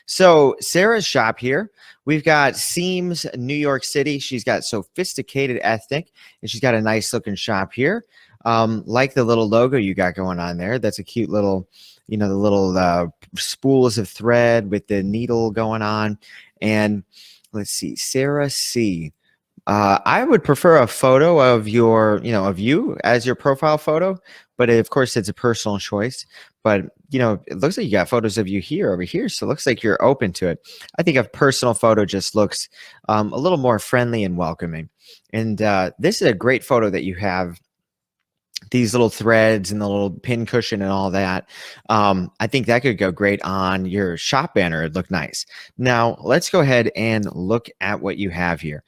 So Sarah's shop here, we've got Seams, New York City. She's got sophisticated ethnic, and she's got a nice looking shop here. Like the little logo you got going on there. That's a cute little, the little spools of thread with the needle going on. And let's see, Sarah C. I would prefer a photo of of you as your profile photo, but of course it's a personal choice. But it looks like you got photos of you here over here, so it looks like you're open to it. I think a personal photo just looks a little more friendly and welcoming. And this is a great photo that you have. These little threads and the little pin cushion and all that. I think that could go great on your shop banner. It'd look nice. Now let's go ahead and look at what you have here.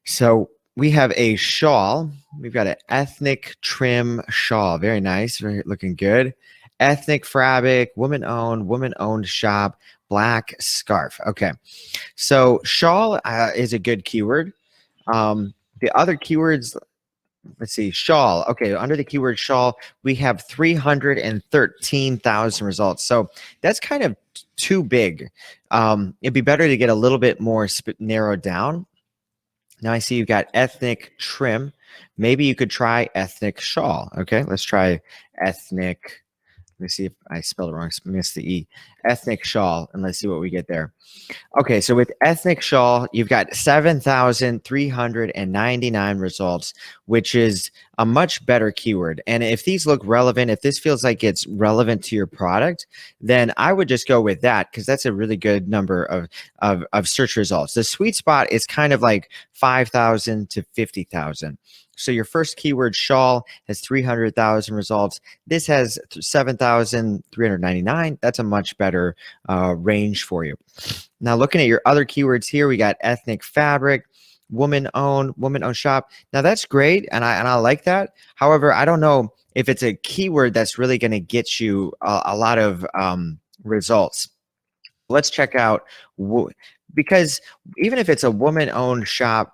So we have a shawl. We've got an ethnic trim shawl. Very nice. Very looking good. Ethnic fabric, woman-owned shop, black scarf. Okay. So shawl is a good keyword. The other keywords, let's see, shawl. Okay, under the keyword shawl, we have 313,000 results. So that's kind of too big. It'd be better to get a little bit more narrowed down. Now I see you've got ethnic trim. Maybe you could try ethnic shawl. Okay, let's try ethnic. Let me see if I spelled it wrong. Missed the E. Ethnic shawl, and let's see what we get there. Okay, so with ethnic shawl, you've got 7,399 results, which is a much better keyword. And if these look relevant, if this feels like it's relevant to your product, then I would just go with that because that's a really good number of search results. The sweet spot is kind of like 5,000 to 50,000. So your first keyword shawl has 300,000 results. This has 7,399. That's a much better range for you. Now looking at your other keywords here, we got ethnic fabric, woman-owned shop. Now that's great, and I like that. However, I don't know if it's a keyword that's really going to get you a lot of results. Let's check out, because even if it's a woman-owned shop,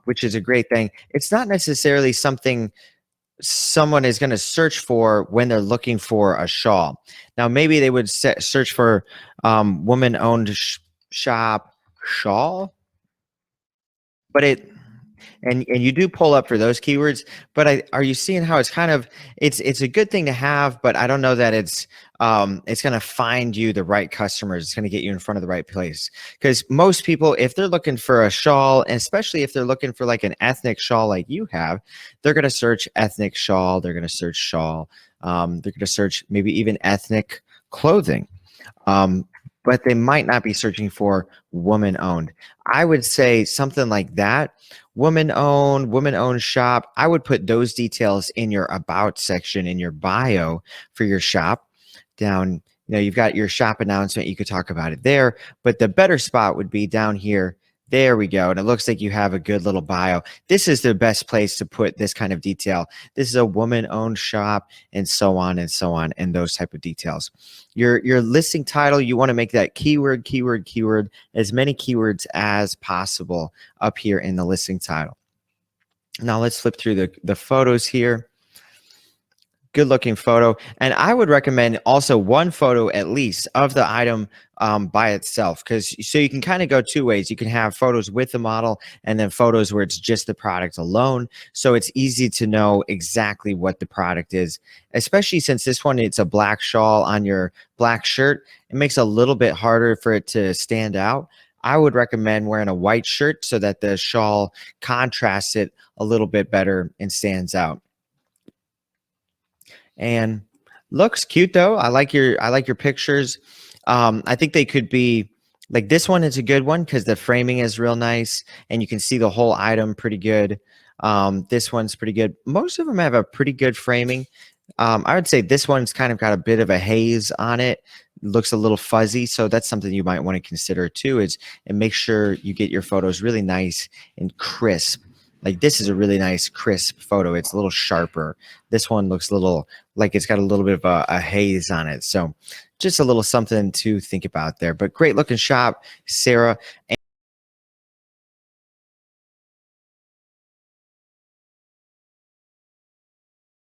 which is a great thing, it's not necessarily something someone is going to search for when they're looking for a shawl. Now, maybe they would search for woman-owned shop shawl, but and you do pull up for those keywords. But are you seeing how it's kind of it's a good thing to have, but I don't know that it's going to find you the right customers. It's going to get you in front of the right place, because most people, if they're looking for a shawl, and especially if they're looking for like an ethnic shawl like you have, they're going to search ethnic shawl. They're going to search shawl. They're going to search maybe even ethnic clothing. But they might not be searching for woman-owned. I would say something like that. Woman-owned shop. I would put those details in your about section, in your bio for your shop. Down, you've got your shop announcement. You could talk about it there. But the better spot would be down here. There we go. And it looks like you have a good little bio. This is the best place to put this kind of detail. This is a woman-owned shop, and so on, and those type of details. Your listing title, you want to make that keyword, as many keywords as possible up here in the listing title. Now let's flip through the photos here. Good looking photo. And I would recommend also one photo at least of the item by itself, so you can kind of go two ways. You can have photos with the model and then photos where it's just the product alone. So it's easy to know exactly what the product is, especially since this one, it's a black shawl on your black shirt. It makes it a little bit harder for it to stand out. I would recommend wearing a white shirt so that the shawl contrasts it a little bit better and stands out. And looks cute though. I like your pictures. I think they could be like, this one is a good one because the framing is real nice and you can see the whole item pretty good. This one's pretty good. Most of them have a pretty good framing. I would say this one's kind of got a bit of a haze on it. Looks a little fuzzy, so that's something you might want to consider too, and make sure you get your photos really nice and crisp. Like, this is a really nice crisp photo. It's a little sharper. This one looks a little like it's got a little bit of a haze on it. So just a little something to think about there. But great looking shop, Sarah.